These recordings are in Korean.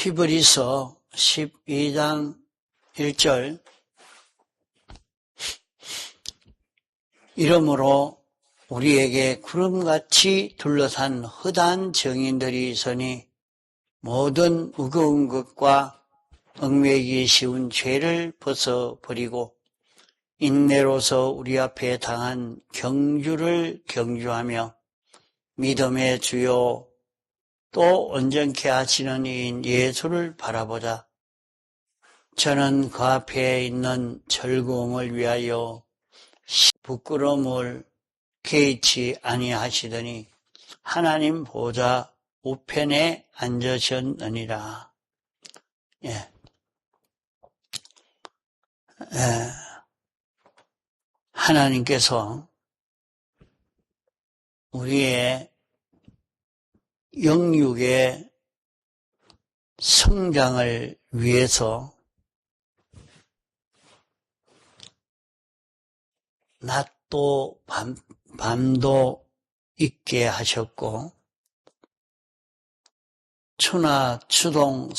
히브리서 12장 1절 이러므로 우리에게 구름같이 둘러싼 허다한 정인들이 있으니 모든 무거운 것과 얽매이기 쉬운 죄를 벗어버리고 인내로서 우리 앞에 당한 경주를 경주하며 믿음의 주요 또 온전케 하시는 이인 예수를 바라보자. 저는 그 앞에 있는 즐거움을 위하여 부끄러움을 개의치 아니하시더니 하나님 보좌 우편에 앉으셨느니라. 하나님께서 우리의 영육의 성장을 위해서 낮도 밤도 있게 하셨고 추나 추동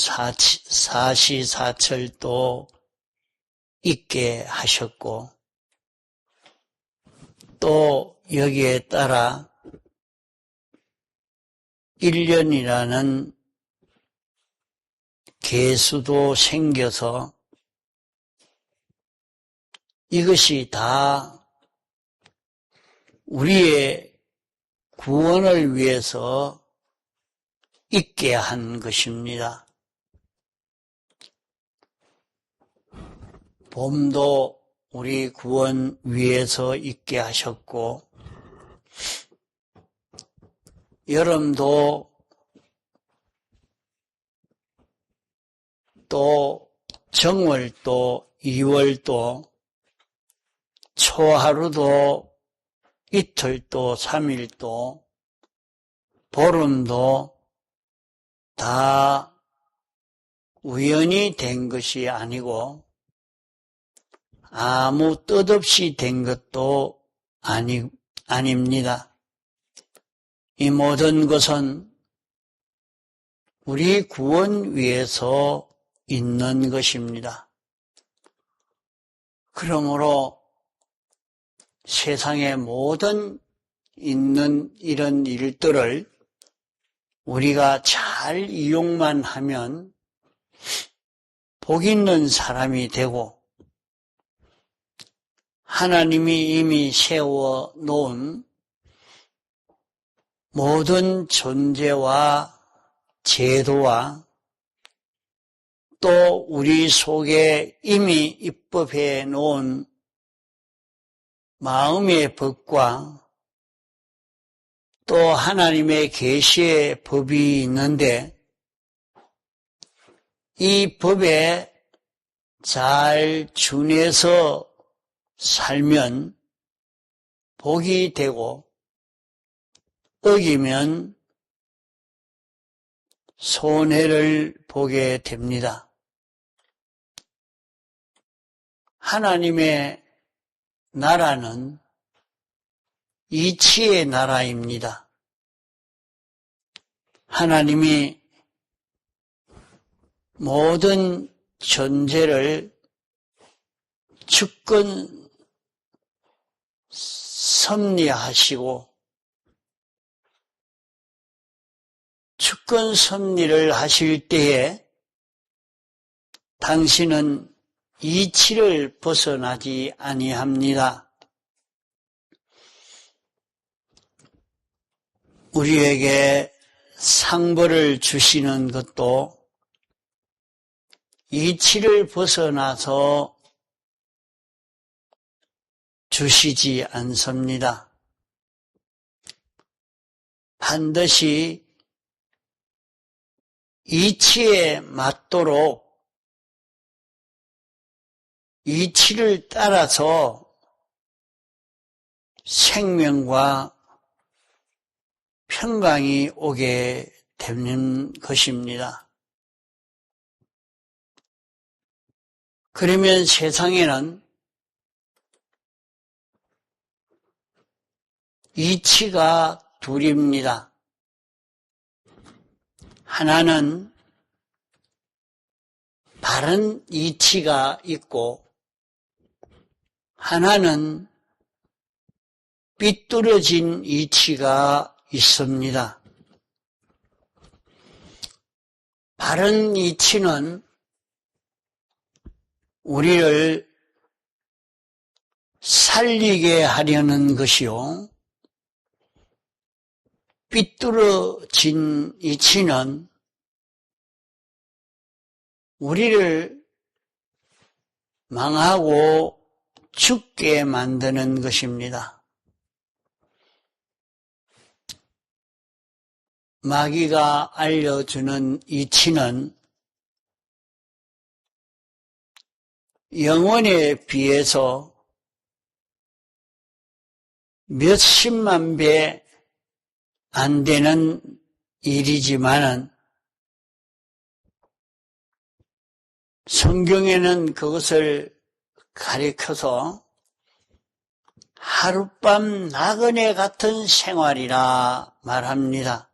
사시사철도 있게 하셨고 또 여기에 따라 1년이라는 개수도 생겨서 이것이 다 우리의 구원을 위해서 있게 한 것입니다. 봄도 우리 구원 위해서 있게 하셨고 여름도 또 정월도 2월도 초하루도 이틀도 3일도 보름도 다 우연히 된 것이 아니고 아무 뜻 없이 된 것도 아닙니다. 이 모든 것은 우리 구원 위해서 있는 것입니다. 그러므로 세상의 모든 있는 이런 일들을 우리가 잘 이용만 하면 복 있는 사람이 되고 하나님이 이미 세워 놓은 모든 존재와 제도와 또 우리 속에 이미 입법해 놓은 마음의 법과 또 하나님의 계시의 법이 있는데 이 법에 잘 준해서 살면 복이 되고 어기면 손해를 보게 됩니다. 하나님의 나라는 이치의 나라입니다. 하나님이 모든 존재를 주권 섭리하시고 주권 섭리를 하실 때에 당신은 이치를 벗어나지 아니합니다. 우리에게 상벌을 주시는 것도 이치를 벗어나서 주시지 않습니다. 반드시 이치에 맞도록 이치를 따라서 생명과 평강이 오게 되는 것입니다. 그러면 세상에는 이치가 둘입니다. 하나는 바른 이치가 있고 하나는 삐뚤어진 이치가 있습니다. 바른 이치는 우리를 살리게 하려는 것이요, 삐뚤어진 이치는 우리를 망하고 죽게 만드는 것입니다. 마귀가 알려주는 이치는 영혼에 비해서 몇십만 배 안 되는 일이지만은 성경에는 그것을 가리켜서 하룻밤 나그네 같은 생활이라 말합니다.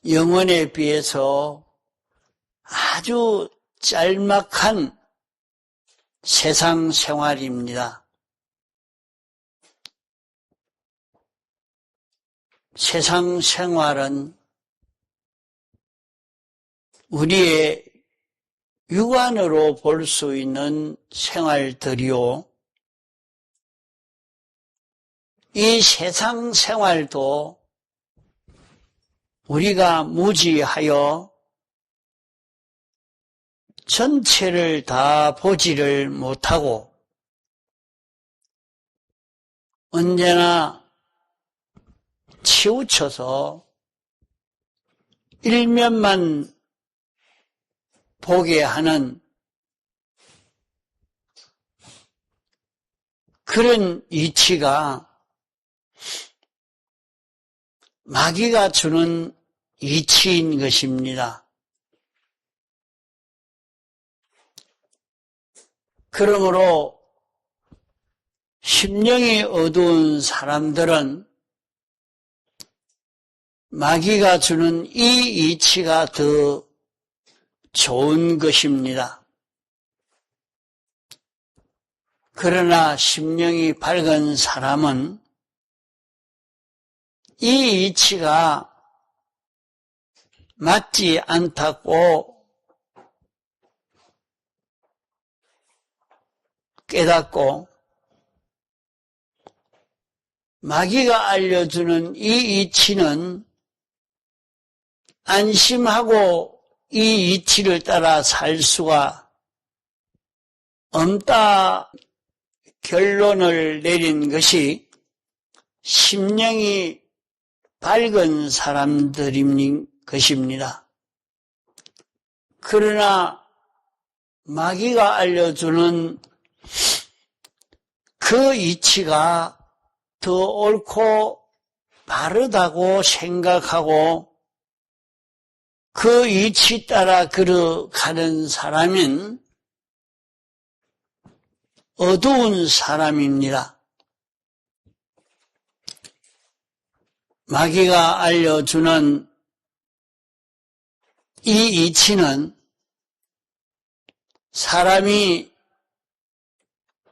영혼에 비해서 아주 짤막한 세상 생활입니다. 세상 생활은 우리의 육안으로 볼 수 있는 생활들이요, 이 세상 생활도 우리가 무지하여 전체를 다 보지를 못하고 언제나 치우쳐서 일면만 보게 하는 그런 이치가 마귀가 주는 이치인 것입니다. 그러므로 심령이 어두운 사람들은 마귀가 주는 이 이치가 더 좋은 것입니다. 그러나 심령이 밝은 사람은 이 이치가 맞지 않다고 깨닫고 마귀가 알려주는 이 이치는 안심하고 이 이치를 따라 살 수가 없다 결론을 내린 것이 심령이 밝은 사람들인 것입니다. 그러나 마귀가 알려주는 그 이치가 더 옳고 바르다고 생각하고 그 이치 따라 걸어가는 사람은 어두운 사람입니다. 마귀가 알려주는 이 이치는 사람이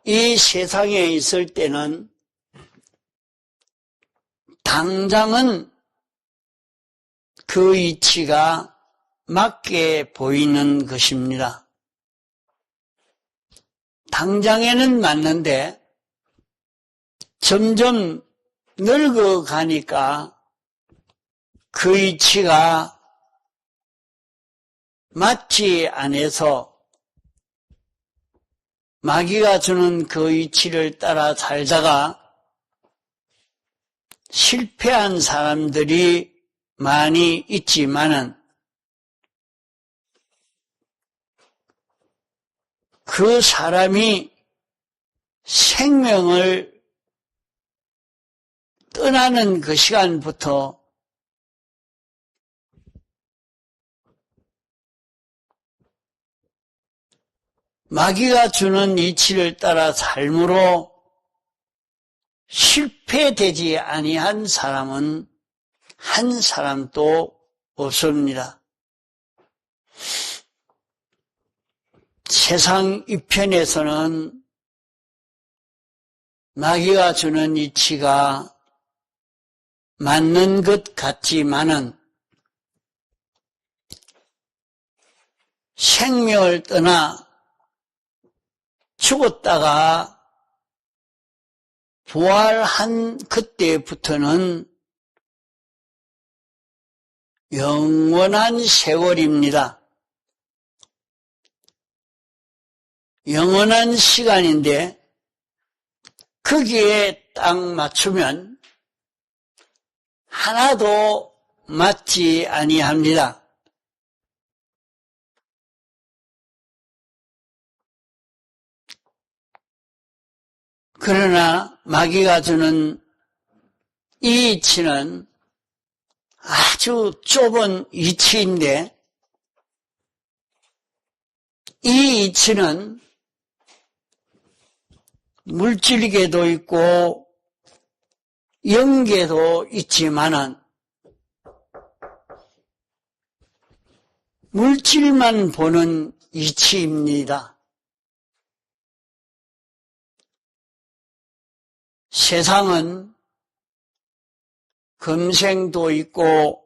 이 세상에 있을 때는 당장은 그 이치가 맞게 보이는 것입니다. 당장에는 맞는데 점점 늙어가니까 그 이치가 맞지 않아서 마귀가 주는 그 이치를 따라 살다가 실패한 사람들이 많이 있지만은 그 사람이 생명을 떠나는 그 시간부터 마귀가 주는 이치를 따라 삶으로 실패되지 아니한 사람은 한 사람도 없습니다. 세상 이편에서는 마귀가 주는 이치가 맞는 것 같지만은 생명을 떠나 죽었다가 부활한 그때부터는 영원한 세월입니다. 영원한 시간인데 거기에 딱 맞추면 하나도 맞지 아니합니다. 그러나 마귀가 주는 이 이치는 아주 좁은 이치인데 이 이치는 물질계도 있고 영계도 있지만은 물질만 보는 이치입니다. 세상은 금생도 있고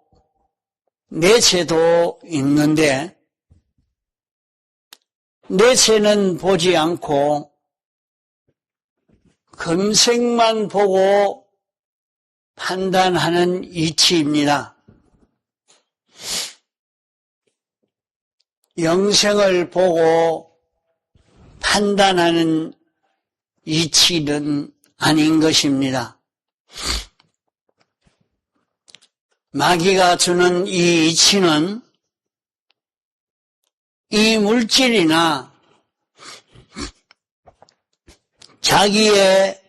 내세도 있는데 내세는 보지 않고 금생만 보고 판단하는 이치입니다. 영생을 보고 판단하는 이치는 아닌 것입니다. 마귀가 주는 이 이치는 이 물질이나 자기의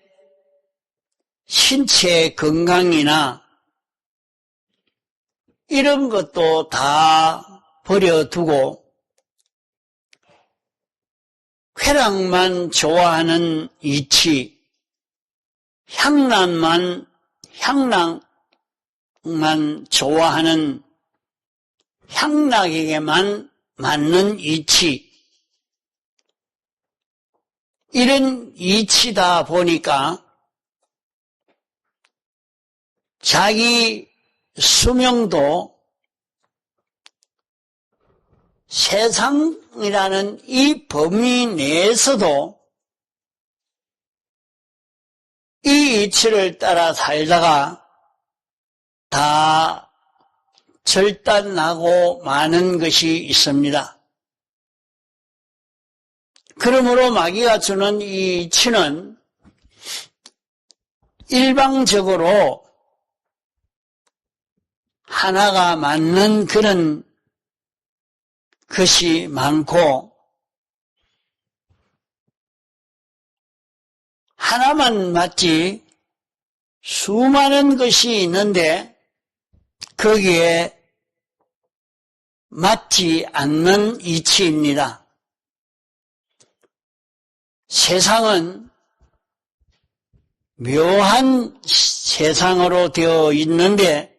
신체 건강이나 이런 것도 다 버려두고 쾌락만 좋아하는 이치, 향락만 좋아하는 향락에게만 맞는 이치, 이런 이치다 보니까 자기 수명도 세상이라는 이 범위 내에서도 이 이치를 따라 살다가 다 절단나고 마는 것이 있습니다. 그러므로 마귀가 주는 이 이치는 일방적으로 하나가 맞는 그런 것이 많고 하나만 맞지 수많은 것이 있는데 거기에 맞지 않는 이치입니다. 세상은 묘한 세상으로 되어 있는데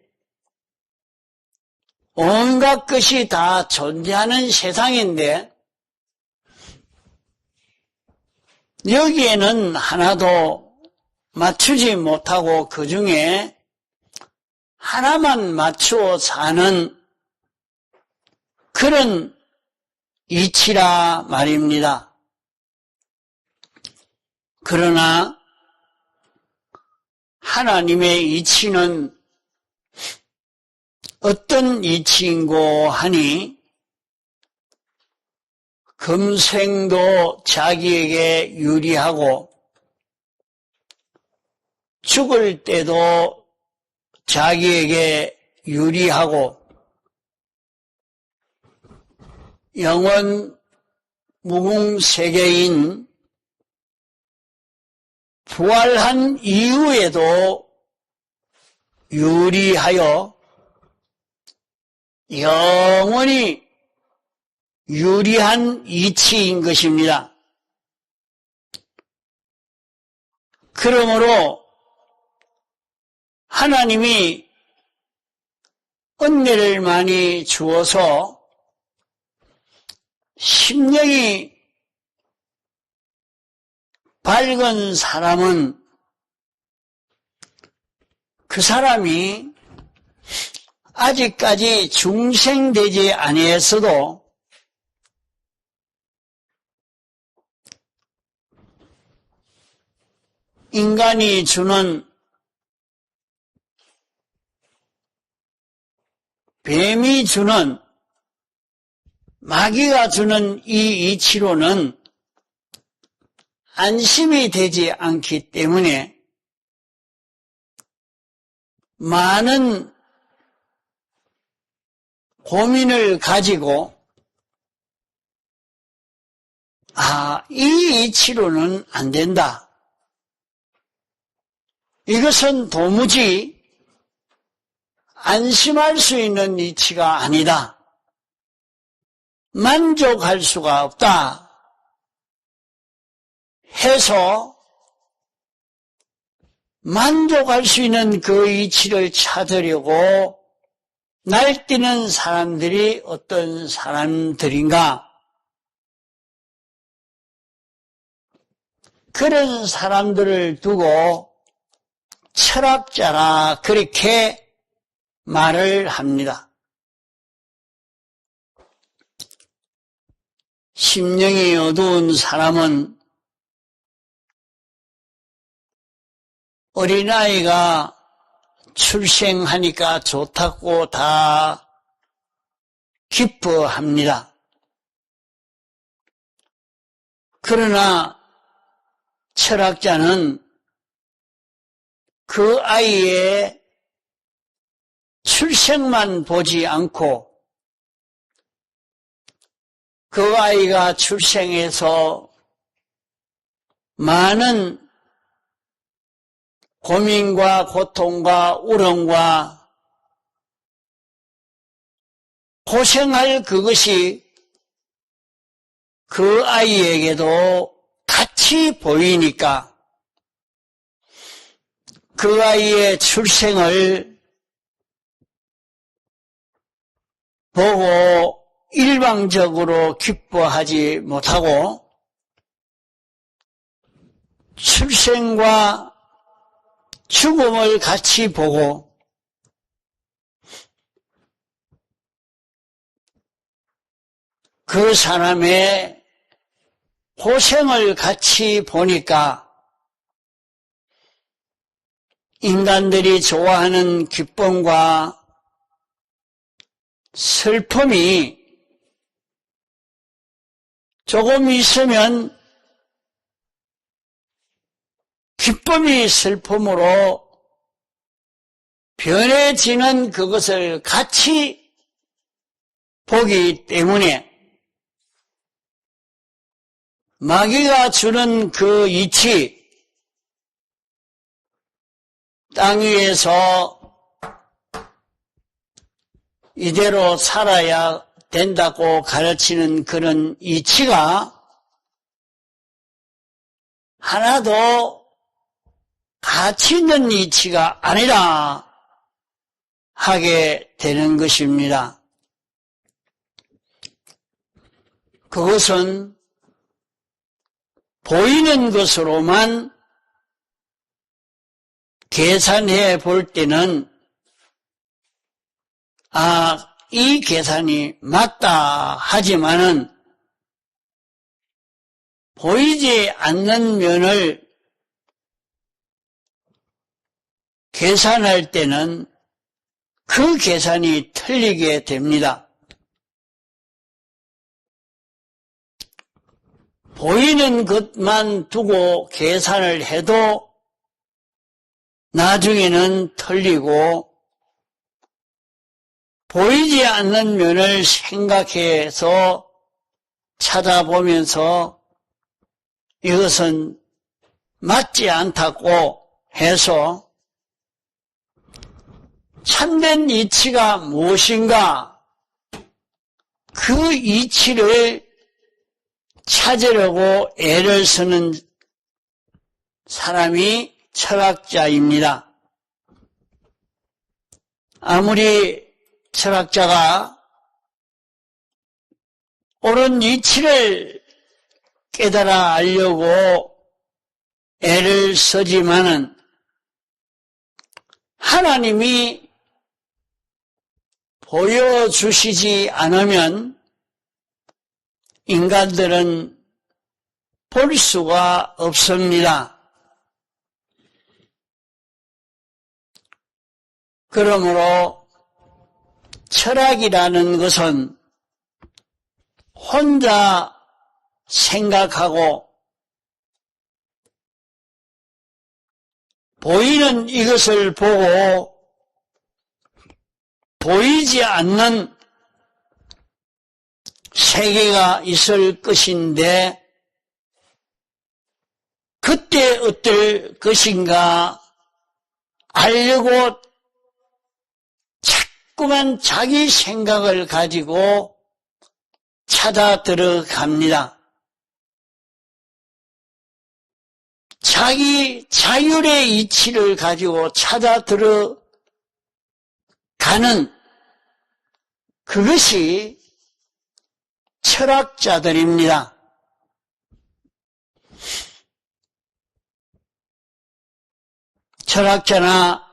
온갖 것이 다 존재하는 세상인데 여기에는 하나도 맞추지 못하고 그 중에 하나만 맞추어 사는 그런 이치라 말입니다. 그러나 하나님의 이치는 어떤 이치인고 하니 금생도 자기에게 유리하고 죽을 때도 자기에게 유리하고 영원 무궁세계인 부활한 이후에도 유리하여 영원히 유리한 이치인 것입니다. 그러므로 하나님이 은혜를 많이 주어서 심령이 밝은 사람은 그 사람이 아직까지 중생되지 아니했어도 인간이 주는, 뱀이 주는, 마귀가 주는 이 이치로는 안심이 되지 않기 때문에 많은 고민을 가지고 이 이치로는 안 된다. 이것은 도무지 안심할 수 있는 이치가 아니다. 만족할 수가 없다. 해서 만족할 수 있는 그 이치를 찾으려고 날뛰는 사람들이 어떤 사람들인가? 그런 사람들을 두고 철학자라 그렇게 말을 합니다. 심령이 어두운 사람은 어린아이가 출생하니까 좋다고 다 기뻐합니다. 그러나 철학자는 그 아이의 출생만 보지 않고 그 아이가 출생해서 많은 고민과 고통과 우렁과 고생할 그것이 그 아이에게도 같이 보이니까 그 아이의 출생을 보고 일방적으로 기뻐하지 못하고 출생과 죽음을 같이 보고 그 사람의 고생을 같이 보니까 인간들이 좋아하는 기쁨과 슬픔이 조금 있으면 기쁨이 슬픔으로 변해지는 그것을 같이 보기 때문에 마귀가 주는 그 이치, 땅 위에서 이대로 살아야 된다고 가르치는 그런 이치가 하나도 가치 있는 이치가 아니라 하게 되는 것입니다. 그것은 보이는 것으로만 계산해 볼 때는 이 계산이 맞다 하지만은 보이지 않는 면을 계산할 때는 그 계산이 틀리게 됩니다. 보이는 것만 두고 계산을 해도 나중에는 틀리고 보이지 않는 면을 생각해서 찾아보면서 이것은 맞지 않다고 해서 참된 이치가 무엇인가 그 이치를 찾으려고 애를 쓰는 사람이 철학자입니다. 아무리 철학자가 옳은 이치를 깨달아 알려고 애를 쓰지만은 하나님이 보여주시지 않으면 인간들은 볼 수가 없습니다. 그러므로 철학이라는 것은 혼자 생각하고 보이는 이것을 보고 보이지 않는 세계가 있을 것인데 그때 어떨 것인가 알려고 자꾸만 자기 생각을 가지고 찾아 들어갑니다. 자기 자율의 이치를 가지고 찾아 들어가는 그것이 철학자들입니다. 철학자나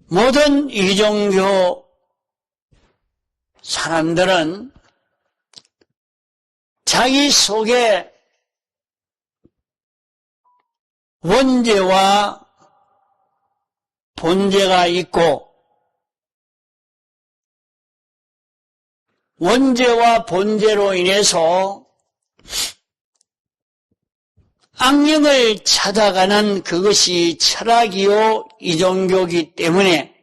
모든 이종교 사람들은 자기 속에 원죄와 본죄가 있고 원죄와 본죄로 인해서 악령을 찾아가는 그것이 철학이요 이종교이기 때문에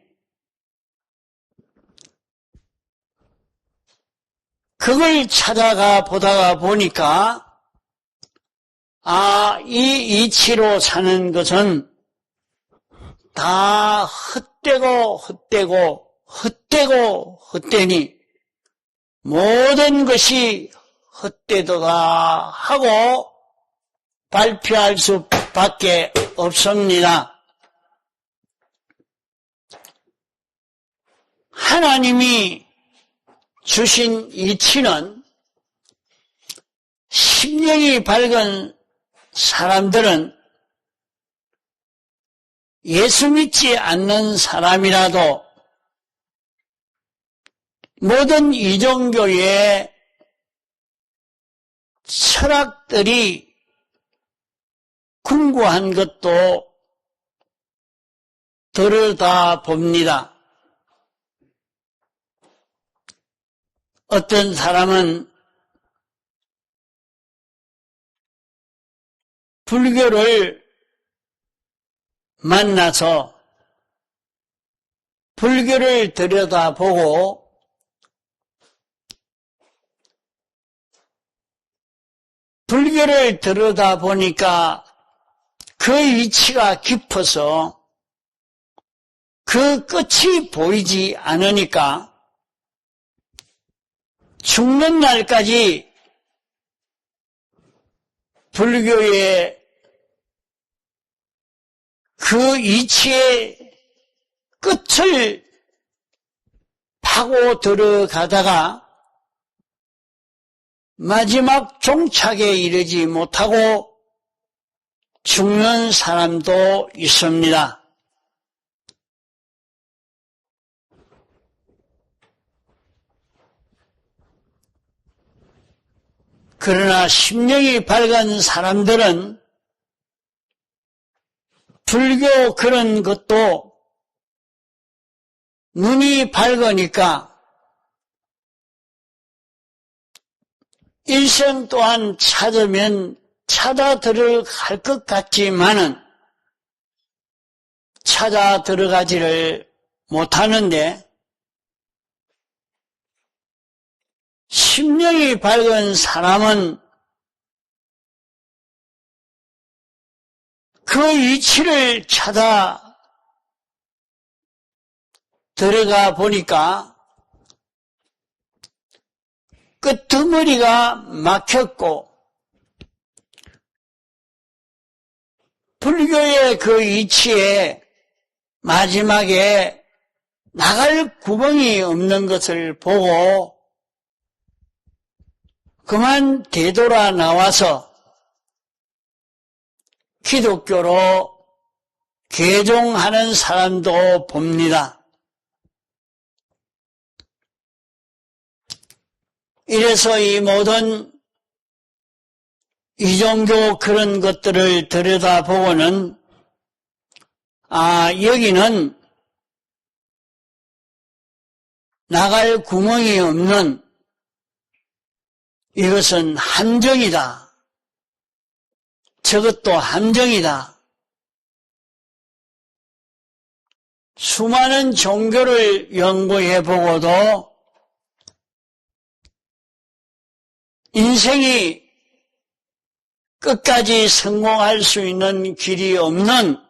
그걸 찾아가 보다가 보니까 이 이치로 사는 것은 다 헛되니 모든 것이 헛되도다 하고 발표할 수밖에 없습니다. 하나님이 주신 이치는 심령이 밝은 사람들은 예수 믿지 않는 사람이라도 모든 이종교의 철학들이 궁구한 것도 들여다봅니다. 어떤 사람은 불교를 만나서 불교를 들여다보고 불교를 들여다보니까 그 이치가 깊어서 그 끝이 보이지 않으니까 죽는 날까지 불교의 그 이치의 끝을 파고 들어가다가 마지막 종착에 이르지 못하고 죽는 사람도 있습니다. 그러나 심령이 밝은 사람들은 불교 그런 것도 눈이 밝으니까 일생 또한 찾으면 찾아 들어갈 것 같지만은 찾아 들어가지를 못하는데 심령이 밝은 사람은 그 이치를 찾아 들어가 보니까 끄트머리가 막혔고 불교의 그 이치에 마지막에 나갈 구멍이 없는 것을 보고 그만 되돌아 나와서 기독교로 개종하는 사람도 봅니다. 이래서 이 모든 이종교 그런 것들을 들여다보고는 여기는 나갈 구멍이 없는 이것은 함정이다. 저것도 함정이다. 수많은 종교를 연구해보고도 인생이 끝까지 성공할 수 있는 길이 없는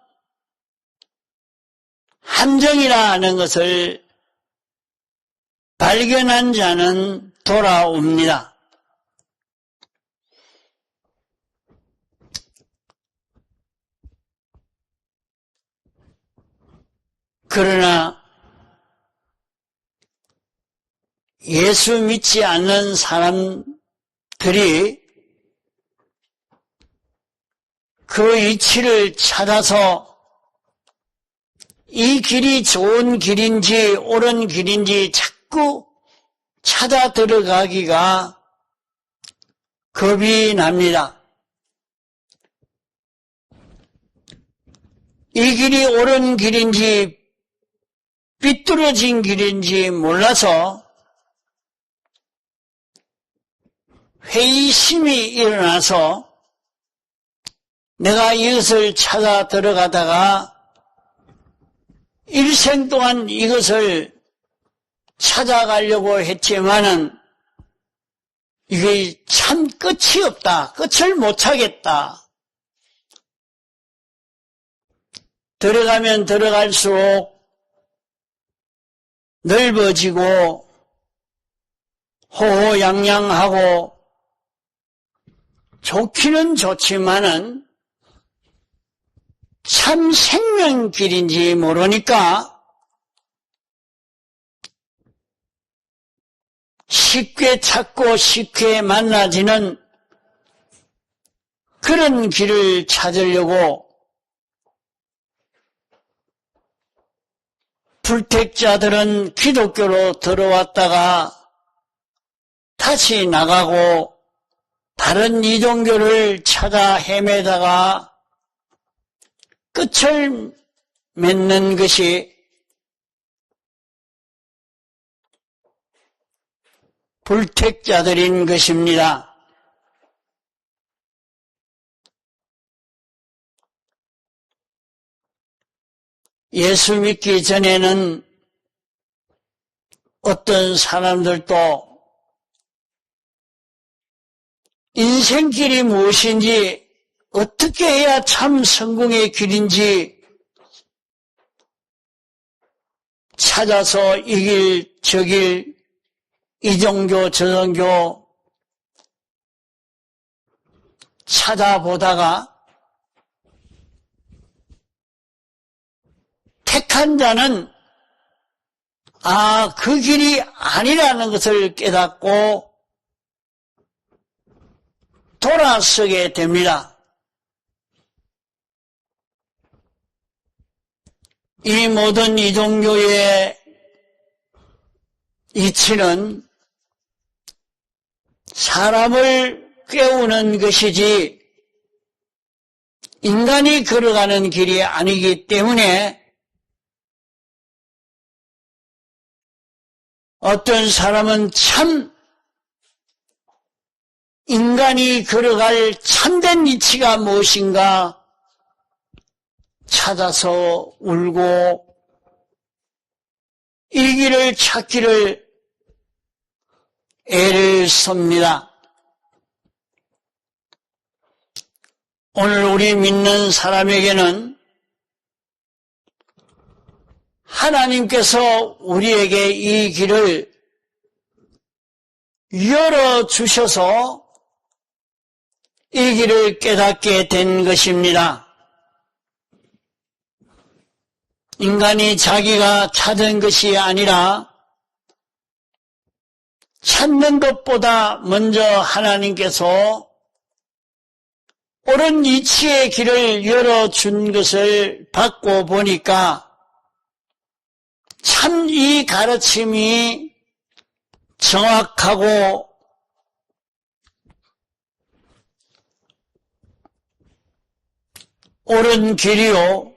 함정이라는 것을 발견한 자는 돌아옵니다. 그러나 예수 믿지 않는 사람들이 그 이치를 찾아서 이 길이 좋은 길인지 옳은 길인지 자꾸 찾아 들어가기가 겁이 납니다. 이 길이 옳은 길인지 삐뚤어진 길인지 몰라서 회의심이 일어나서 내가 이것을 찾아 들어가다가 일생 동안 이것을 찾아가려고 했지만은 이게 참 끝이 없다. 끝을 못 찾겠다. 들어가면 들어갈수록 넓어지고 호호양양하고 좋기는 좋지만은 참 생명길인지 모르니까 쉽게 찾고 쉽게 만나지는 그런 길을 찾으려고 불택자들은 기독교로 들어왔다가 다시 나가고 다른 이종교를 찾아 헤매다가 끝을 맺는 것이 불택자들인 것입니다. 예수 믿기 전에는 어떤 사람들도 인생길이 무엇인지 어떻게 해야 참 성공의 길인지 찾아서 이 길, 저 길, 이 종교, 저 종교 찾아보다가 택한 자는 그 길이 아니라는 것을 깨닫고 돌아서게 됩니다. 이 모든 이종교의 이치는 사람을 깨우는 것이지 인간이 걸어가는 길이 아니기 때문에 어떤 사람은 참 인간이 걸어갈 참된 이치가 무엇인가 찾아서 울고 이 길을 찾기를 애를 씁니다. 오늘 우리 믿는 사람에게는 하나님께서 우리에게 이 길을 열어주셔서 이 길을 깨닫게 된 것입니다. 인간이 자기가 찾은 것이 아니라 찾는 것보다 먼저 하나님께서 옳은 이치의 길을 열어준 것을 받고 보니까 참 이 가르침이 정확하고 옳은 길이요.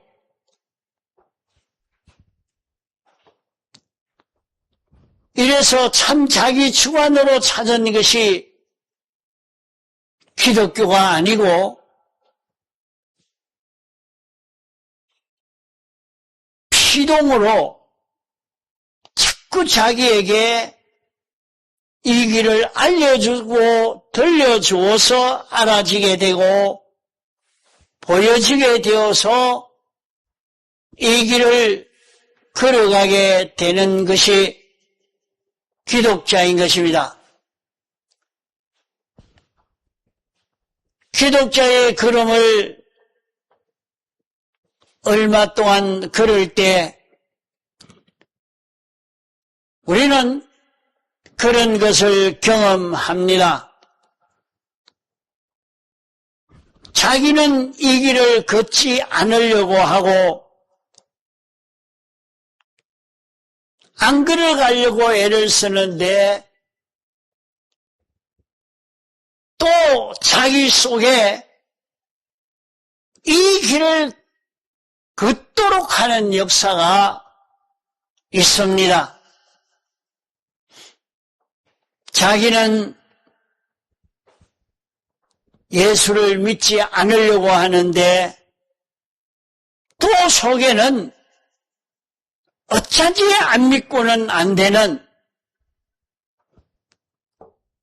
이래서 참 자기 주관으로 찾은 것이 기독교가 아니고 피동으로 자꾸 자기에게 이 길을 알려주고 들려주어서 알아지게 되고 보여지게 되어서 이 길을 걸어가게 되는 것이 기독자인 것입니다. 기독자의 걸음을 얼마 동안 걸을 때 우리는 그런 것을 경험합니다. 자기는 이 길을 걷지 않으려고 하고 안 걸어가려고 애를 쓰는데 또 자기 속에 이 길을 걷도록 하는 역사가 있습니다. 자기는 예수를 믿지 않으려고 하는데 또 속에는 어쩐지 안 믿고는 안 되는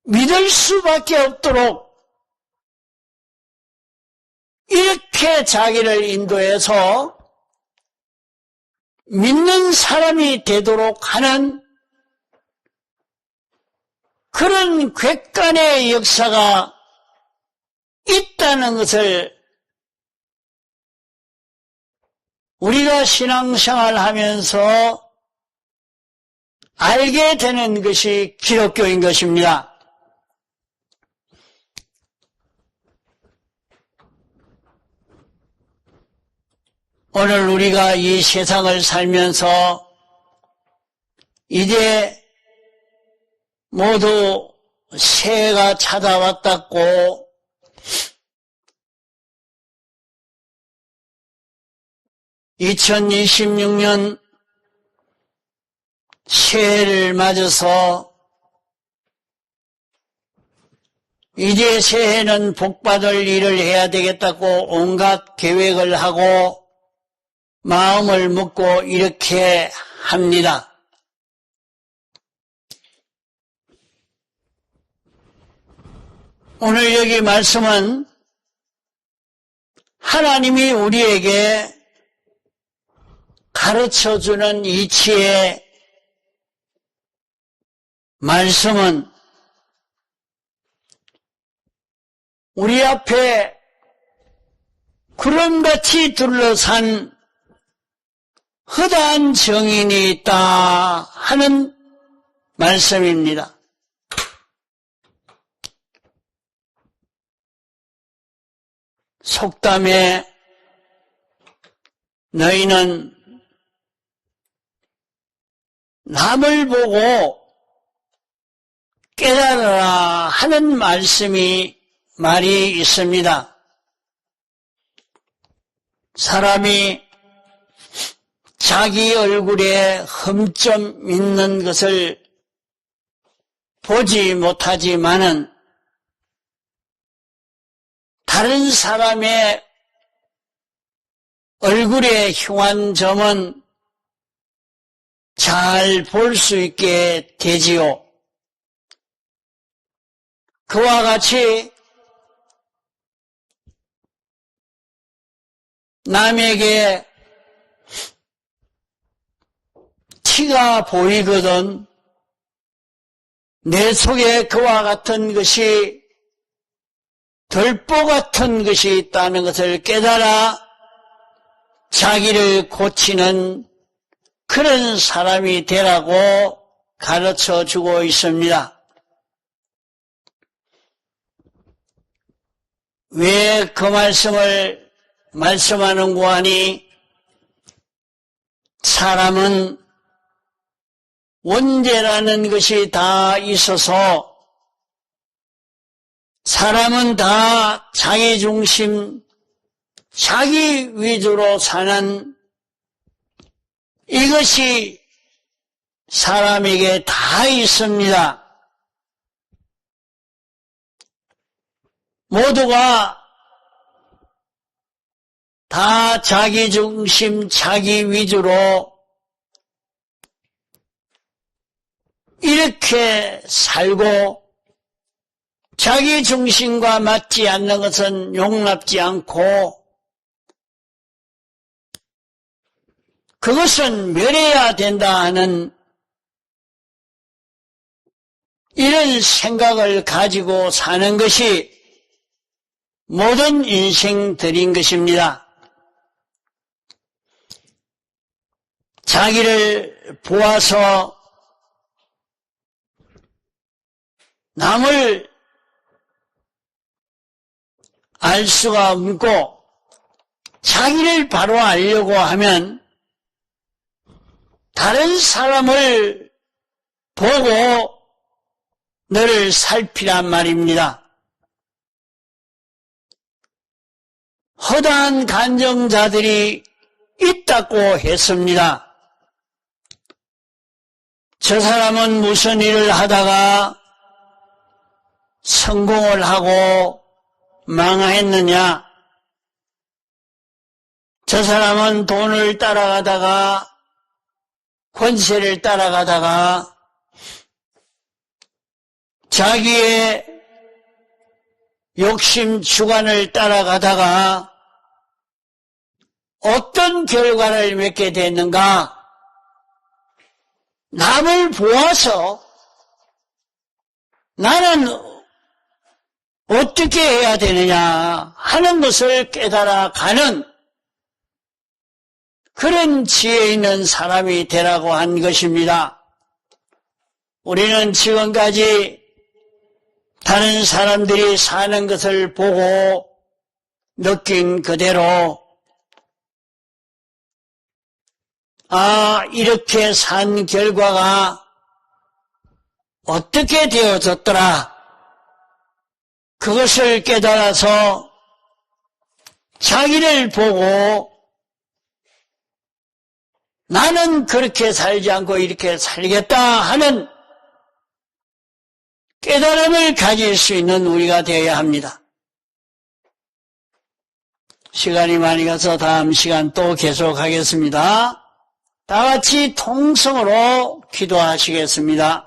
믿을 수밖에 없도록 이렇게 자기를 인도해서 믿는 사람이 되도록 하는 그런 객관의 역사가 있다는 것을 우리가 신앙생활 하면서 알게 되는 것이 기독교인 것입니다. 오늘 우리가 이 세상을 살면서 이제 모두 새해가 찾아왔다고 (2026년) 새해를 맞아서 이제 새해는 복받을 일을 해야 되겠다고 온갖 계획을 하고 마음을 먹고 이렇게 합니다. 오늘 여기 말씀은 하나님이 우리에게 가르쳐주는 이치의 말씀은 우리 앞에 구름같이 둘러싼 허다한 정인이 있다 하는 말씀입니다. 속담에 너희는 남을 보고 깨달아라 하는 말이 있습니다. 사람이 자기 얼굴에 흠점 있는 것을 보지 못하지만은 다른 사람의 얼굴에 흉한 점은 잘 볼 수 있게 되지요. 그와 같이 남에게 티가 보이거든 내 속에 그와 같은 것이 들보 같은 것이 있다는 것을 깨달아 자기를 고치는 그런 사람이 되라고 가르쳐주고 있습니다. 왜 그 말씀을 말씀하는고 하니 사람은 원죄라는 것이 다 있어서 사람은 다 자기 중심, 자기 위주로 사는 이것이 사람에게 다 있습니다. 모두가 다 자기 중심, 자기 위주로 이렇게 살고 자기 중심과 맞지 않는 것은 용납지 않고 그것은 멸해야 된다 하는 이런 생각을 가지고 사는 것이 모든 인생들인 것입니다. 자기를 보아서 남을 알 수가 없고 자기를 바로 알려고 하면 다른 사람을 보고 너를 살피란 말입니다. 허다한 간정자들이 있다고 했습니다. 저 사람은 무슨 일을 하다가 성공을 하고 망했느냐? 저 사람은 돈을 따라가다가 권세를 따라가다가 자기의 욕심 주관을 따라가다가 어떤 결과를 맺게 됐는가? 남을 보아서 나는 어떻게 해야 되느냐 하는 것을 깨달아가는 그런 지혜 있는 사람이 되라고 한 것입니다. 우리는 지금까지 다른 사람들이 사는 것을 보고 느낀 그대로 이렇게 산 결과가 어떻게 되어졌더라. 그것을 깨달아서 자기를 보고 나는 그렇게 살지 않고 이렇게 살겠다 하는 깨달음을 가질 수 있는 우리가 되어야 합니다. 시간이 많이 가서 다음 시간 또 계속하겠습니다. 다 같이 통성으로 기도하시겠습니다.